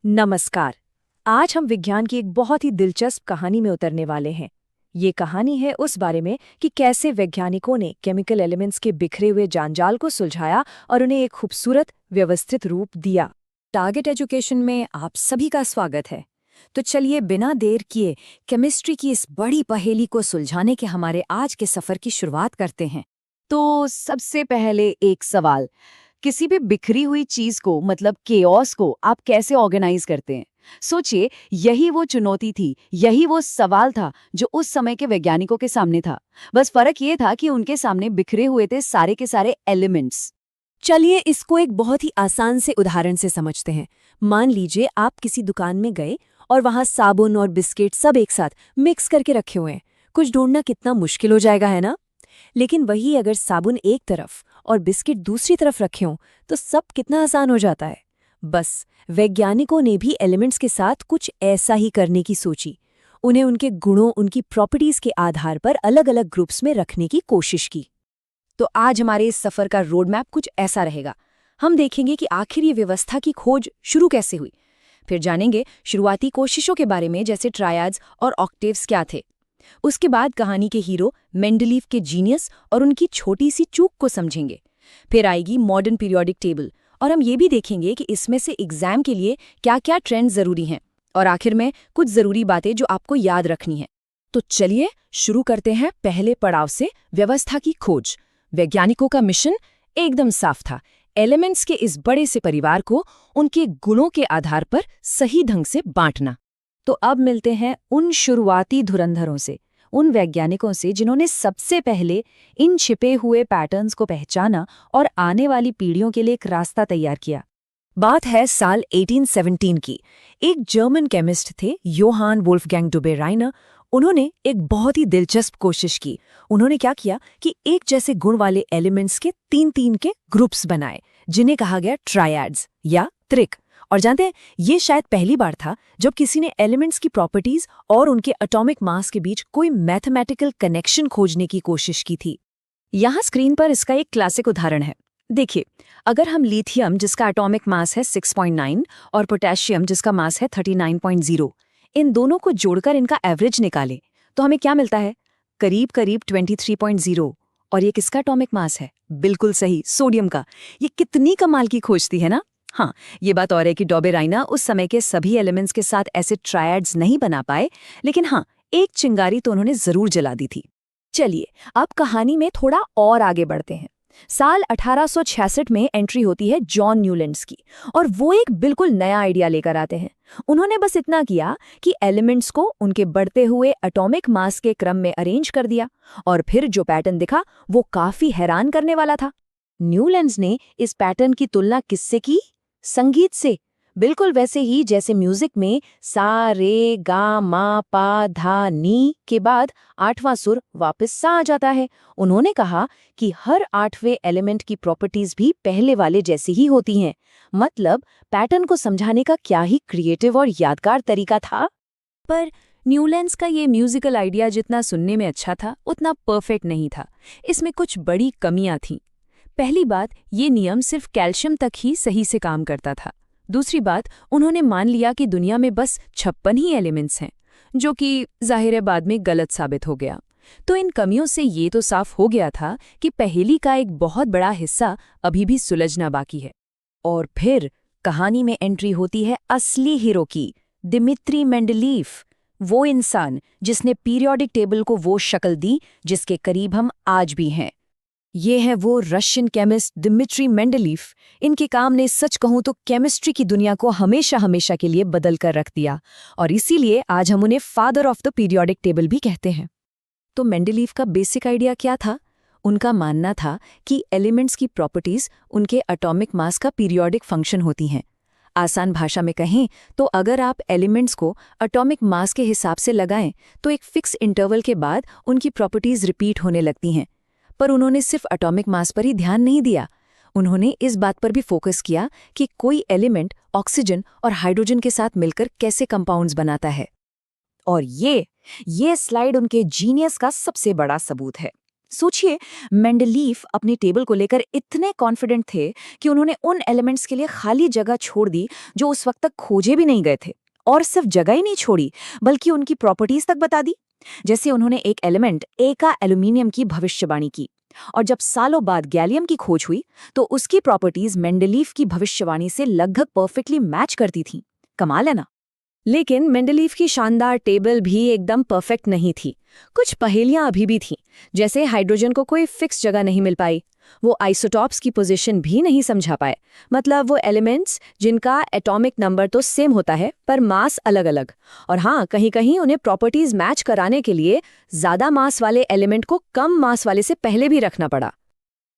नमस्कार। आज हम विज्ञान की एक बहुत ही दिलचस्प कहानी में उतरने वाले हैं। ये कहानी है उस बारे में कि कैसे वैज्ञानिकों ने केमिकल एलिमेंट्स के बिखरे हुए जांजाल को सुलझाया और उन्हें एक खूबसूरत व्यवस्थित रूप दिया। टारगेट एजुकेशन में आप सभी का स्वागत है। तो चलिए बिना देर किए केमिस्ट्री की इस बड़ी पहेली को सुलझाने के हमारे आज के सफर की शुरुआत करते हैं। तो सबसे पहले एक सवाल, किसी भी बिखरी हुई चीज को मतलब केओस को आप कैसे ऑर्गेनाइज करते हैं? सोचिए, यही वो चुनौती थी, यही वो सवाल था जो उस समय के वैज्ञानिकों के सामने था। बस फर्क ये था कि उनके सामने बिखरे हुए थे सारे के सारे एलिमेंट्स। चलिए इसको एक बहुत ही आसान से उदाहरण से समझते हैं। मान लीजिए आप किसी दुकान में गए और वहां साबुन और बिस्किट सब एक साथ मिक्स करके रखे हुए हैं। कुछ ढूंढना कितना मुश्किल हो जाएगा, है ना? लेकिन वही अगर साबुन एक तरफ और बिस्किट दूसरी तरफ रखे हों तो सब कितना आसान हो जाता है। बस वैज्ञानिकों ने भी एलिमेंट्स के साथ कुछ ऐसा ही करने की सोची। उन्हें उनके गुणों, उनकी प्रॉपर्टीज के आधार पर अलग अलग ग्रुप्स में रखने की कोशिश की। तो आज हमारे इस सफर का रोड मैप कुछ ऐसा रहेगा। हम देखेंगे कि आखिर ये व्यवस्था की खोज शुरू कैसे हुई। फिर जानेंगे शुरुआती कोशिशों के बारे में, जैसे ट्रायड्स और ऑक्टेव्स क्या थे। उसके बाद कहानी के हीरो मेंडलीव के जीनियस और उनकी छोटी सी चूक को समझेंगे। फिर आएगी मॉडर्न पीरियोडिक टेबल और हम ये भी देखेंगे कि इसमें से एग्जाम के लिए क्या-क्या ट्रेंड जरूरी हैं। और आखिर में कुछ जरूरी बातें जो आपको याद रखनी है। तो चलिए शुरू करते हैं पहले पड़ाव से, व्यवस्था की खोज। वैज्ञानिकों का मिशन एकदम साफ था, एलिमेंट्स के इस बड़े से परिवार को उनके गुणों के आधार पर सही ढंग से बांटना। तो अब मिलते हैं उन शुरुआती धुरंधरों से, उन वैज्ञानिकों से जिन्होंने सबसे पहले इन छिपे हुए पैटर्न्स को पहचाना और आने वाली पीढ़ियों के लिए एक रास्ता तैयार किया। बात है साल 1817 की। एक जर्मन केमिस्ट थे, योहान वोल्फगैंग डुबेराइनर। उन्होंने एक बहुत ही दिलचस्प कोशिश की। उन्होंने क्या किया कि एक जैसे गुण वाले एलिमेंट्स के तीन तीन के ग्रुप्स बनाए, जिन्हें कहा गया ट्रायड्स या त्रिक। और जानते हैं, ये शायद पहली बार था जब किसी ने एलिमेंट्स की प्रॉपर्टीज और उनके एटॉमिक मास के बीच कोई मैथमेटिकल कनेक्शन खोजने की कोशिश की थी। यहाँ स्क्रीन पर इसका एक क्लासिक उदाहरण है। देखिए, अगर हम लिथियम जिसका एटॉमिक मास है 6.9 और पोटेशियम जिसका मास है 39.0, इन दोनों को जोड़कर इनका एवरेज निकालें तो हमें क्या मिलता है? करीब करीब 23.0। और ये किसका एटॉमिक मास है? बिल्कुल सही, सोडियम का। ये कितनी कमाल की खोज थी, है ना? हाँ, ये बात और है कि डॉबेराइना उस समय के सभी एलिमेंट्स के साथ ऐसे ट्रायड्स नहीं बना पाए, लेकिन हाँ, एक चिंगारी तो उन्होंने जरूर जला दी थी। चलिए अब कहानी में थोड़ा और आगे बढ़ते हैं। साल 1866 में एंट्री होती है जॉन न्यूलैंड्स की, और वो एक बिल्कुल नया आइडिया लेकर आते हैं। उन्होंने बस इतना किया कि एलिमेंट्स को उनके बढ़ते हुए एटॉमिक मास के क्रम में अरेंज कर दिया, और फिर जो पैटर्न दिखा वो काफी हैरान करने वाला था। न्यूलैंड्स ने इस पैटर्न की तुलना किससे की? संगीत से। बिल्कुल वैसे ही जैसे म्यूजिक में सा रे गा मा पा धा नी के बाद आठवां सुर वापस सा आ जाता है। उन्होंने कहा कि हर आठवें एलिमेंट की प्रॉपर्टीज भी पहले वाले जैसी ही होती हैं। मतलब पैटर्न को समझाने का क्या ही क्रिएटिव और यादगार तरीका था। पर न्यूलैंड्स का ये म्यूजिकल आइडिया जितना सुनने में अच्छा था, उतना परफेक्ट नहीं था। इसमें कुछ बड़ी कमियां थीं। पहली बात, ये नियम सिर्फ कैल्शियम तक ही सही से काम करता था। दूसरी बात, उन्होंने मान लिया कि दुनिया में बस 56 ही एलिमेंट्स हैं, जो कि जाहिर है बाद में गलत साबित हो गया। तो इन कमियों से ये तो साफ हो गया था कि पहेली का एक बहुत बड़ा हिस्सा अभी भी सुलझना बाकी है। और फिर कहानी में एंट्री होती है असली हीरो की, दिमित्री मेंडलीव। वो इंसान जिसने पीरियोडिक टेबल को वो शक्ल दी जिसके करीब हम आज भी हैं। ये है वो रशियन केमिस्ट दिमित्री मेंडलीव। इनके काम ने सच कहूं तो केमिस्ट्री की दुनिया को हमेशा हमेशा के लिए बदल कर रख दिया, और इसीलिए आज हम उन्हें father of the periodic table भी कहते हैं। तो मेंडलीव का बेसिक आइडिया क्या था? उनका मानना था कि एलिमेंट्स की प्रॉपर्टीज उनके एटॉमिक मास का पीरियोडिक फंक्शन होती हैं। आसान भाषा में कहें तो अगर आप एलिमेंट्स को एटॉमिक मास के हिसाब से लगाएं तो एक फिक्स इंटरवल के बाद उनकी प्रॉपर्टीज रिपीट होने लगती हैं। पर उन्होंने सिर्फ एटॉमिक मास पर ही ध्यान नहीं दिया। उन्होंने इस बात पर भी फोकस किया कि कोई एलिमेंट ऑक्सीजन और हाइड्रोजन के साथ मिलकर कैसे कंपाउंड्स बनाता है। और ये स्लाइड उनके जीनियस का सबसे बड़ा सबूत है। सोचिए, मेंडलीफ अपनी टेबल को लेकर इतने कॉन्फिडेंट थे कि उन्होंने उन एलिमेंट्स के लिए खाली जगह छोड़ दी जो उस वक्त तक खोजे भी नहीं गए थे। और सिर्फ जगह ही नहीं छोड़ी, बल्कि उनकी प्रॉपर्टीज तक बता दी। जैसे उन्होंने एक एलिमेंट ए का एल्यूमिनियम की भविष्यवाणी की, और जब सालों बाद गैलियम की खोज हुई तो उसकी प्रॉपर्टीज मेंडलीफ की भविष्यवाणी से लगभग परफेक्टली मैच करती थीं। कमाल है ना। लेकिन मेंडलीफ की शानदार टेबल भी एकदम परफेक्ट नहीं थी। कुछ पहेलियां अभी भी थीं, जैसे हाइड्रोजन को कोई फिक्स जगह नहीं मिल पाई। वो आइसोटॉप्स की पोजीशन भी नहीं समझा पाए, मतलब वो एलिमेंट्स जिनका एटॉमिक नंबर तो सेम होता है पर मास अलग अलग। और हाँ, कहीं कहीं उन्हें प्रॉपर्टीज मैच कराने के लिए ज्यादा मास वाले एलिमेंट को कम मास वाले से पहले भी रखना पड़ा।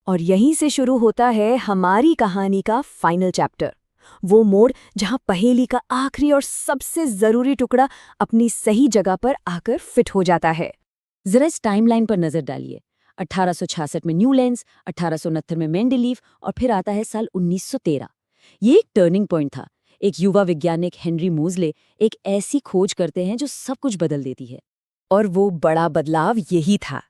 और यहीं से शुरू होता है हमारी कहानी का फाइनल चैप्टर, वो मोड़ जहां पहेली का आखिरी और सबसे जरूरी टुकड़ा अपनी सही जगह पर आकर फिट हो जाता है। जरा इस टाइमलाइन पर नजर डालिए। 1866 में न्यूलैंड्स, 1869 में मेंडलीफ, और फिर आता है साल 1913। ये एक टर्निंग पॉइंट था। एक युवा वैज्ञानिक हेनरी मोज़ले एक ऐसी खोज करते हैं जो सब कुछ बदल देती है। और वो बड़ा बदलाव यही था।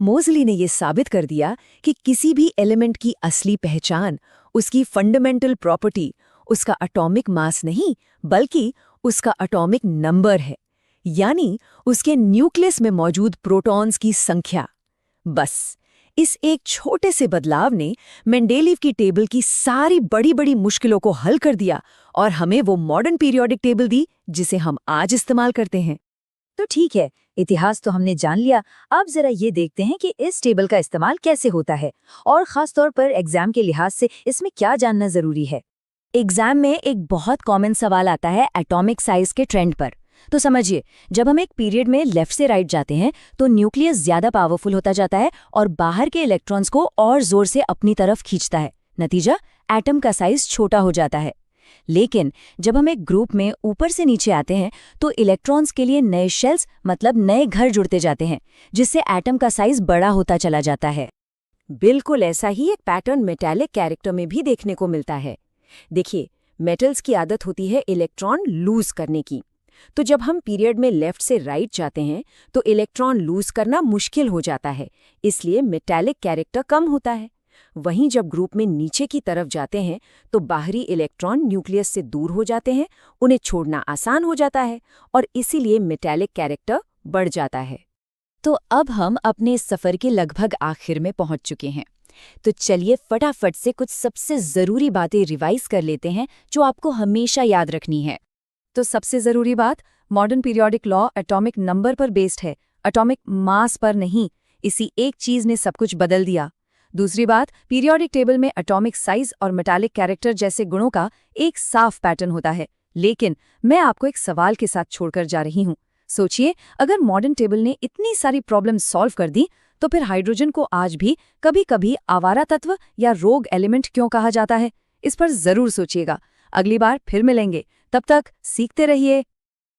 मोज़ली ने ये साबित कर दिया कि किसी भी एलिमेंट की असली पहचान उसकी फंडामेंटल प्रॉपर्टी, उसका एटॉमिक मास नहीं, बल्कि उसका एटॉमिक नंबर है, यानी उसके न्यूक्लियस में मौजूद प्रोटॉन्स की संख्या। बस इस एक छोटे से बदलाव ने मेंडलीफ की टेबल की सारी बड़ी बड़ी मुश्किलों को हल कर दिया और हमें वो मॉडर्न पीरियोडिक टेबल दी जिसे हम आज इस्तेमाल करते हैं। तो ठीक है, इतिहास तो हमने जान लिया। अब जरा ये देखते हैं कि इस टेबल का इस्तेमाल कैसे होता है, और खास तौर पर एग्जाम के लिहाज से इसमें क्या जानना जरूरी है। एग्जाम में एक बहुत कॉमन सवाल आता है एटॉमिक साइज के ट्रेंड पर। तो समझिए, जब हम एक पीरियड में लेफ्ट से राइट जाते हैं तो न्यूक्लियस ज्यादा पावरफुल होता जाता है और बाहर के इलेक्ट्रॉन्स को और जोर से अपनी तरफ खींचता है। नतीजा, एटम का साइज छोटा हो जाता है। लेकिन जब हम एक ग्रुप में ऊपर से नीचे आते हैं तो इलेक्ट्रॉन्स के लिए नए शेल्स, मतलब नए घर जुड़ते जाते हैं, जिससे एटम का साइज बड़ा होता चला जाता है। बिल्कुल ऐसा ही एक पैटर्न मेटालिक कैरेक्टर में भी देखने को मिलता है। देखिए, मेटल्स की आदत होती है इलेक्ट्रॉन लूज करने की। तो जब हम पीरियड में लेफ्ट से राइट जाते हैं तो इलेक्ट्रॉन लूज करना मुश्किल हो जाता है, इसलिए मेटालिक कैरेक्टर कम होता है। वहीं जब ग्रुप में नीचे की तरफ जाते हैं तो बाहरी इलेक्ट्रॉन न्यूक्लियस से दूर हो जाते हैं, उन्हें छोड़ना आसान हो जाता है और इसीलिए मेटालिक कैरेक्टर बढ़ जाता है। तो अब हम अपने सफर के लगभग आखिर में पहुंच चुके हैं। तो चलिए फटाफट से कुछ सबसे जरूरी बातें रिवाइज कर लेते हैं जो आपको हमेशा याद रखनी है। तो सबसे जरूरी बात, modern periodic law atomic number पर बेस्ड है, एटॉमिक मास पर नहीं। इसी एक चीज ने सब कुछ बदल दिया। दूसरी बात, पीरियोडिक टेबल में एटॉमिक साइज और मेटालिक कैरेक्टर जैसे गुणों का एक साफ पैटर्न होता है। लेकिन मैं आपको एक सवाल के साथ छोड़कर जा रही हूँ। सोचिए, अगर मॉडर्न टेबल ने इतनी सारी प्रॉब्लम सॉल्व कर दी, तो फिर हाइड्रोजन को आज भी कभी कभी आवारा तत्व या रोग एलिमेंट क्यों कहा जाता है? इस पर जरूर सोचिएगा। अगली बार फिर मिलेंगे। तब तक सीखते रहिए,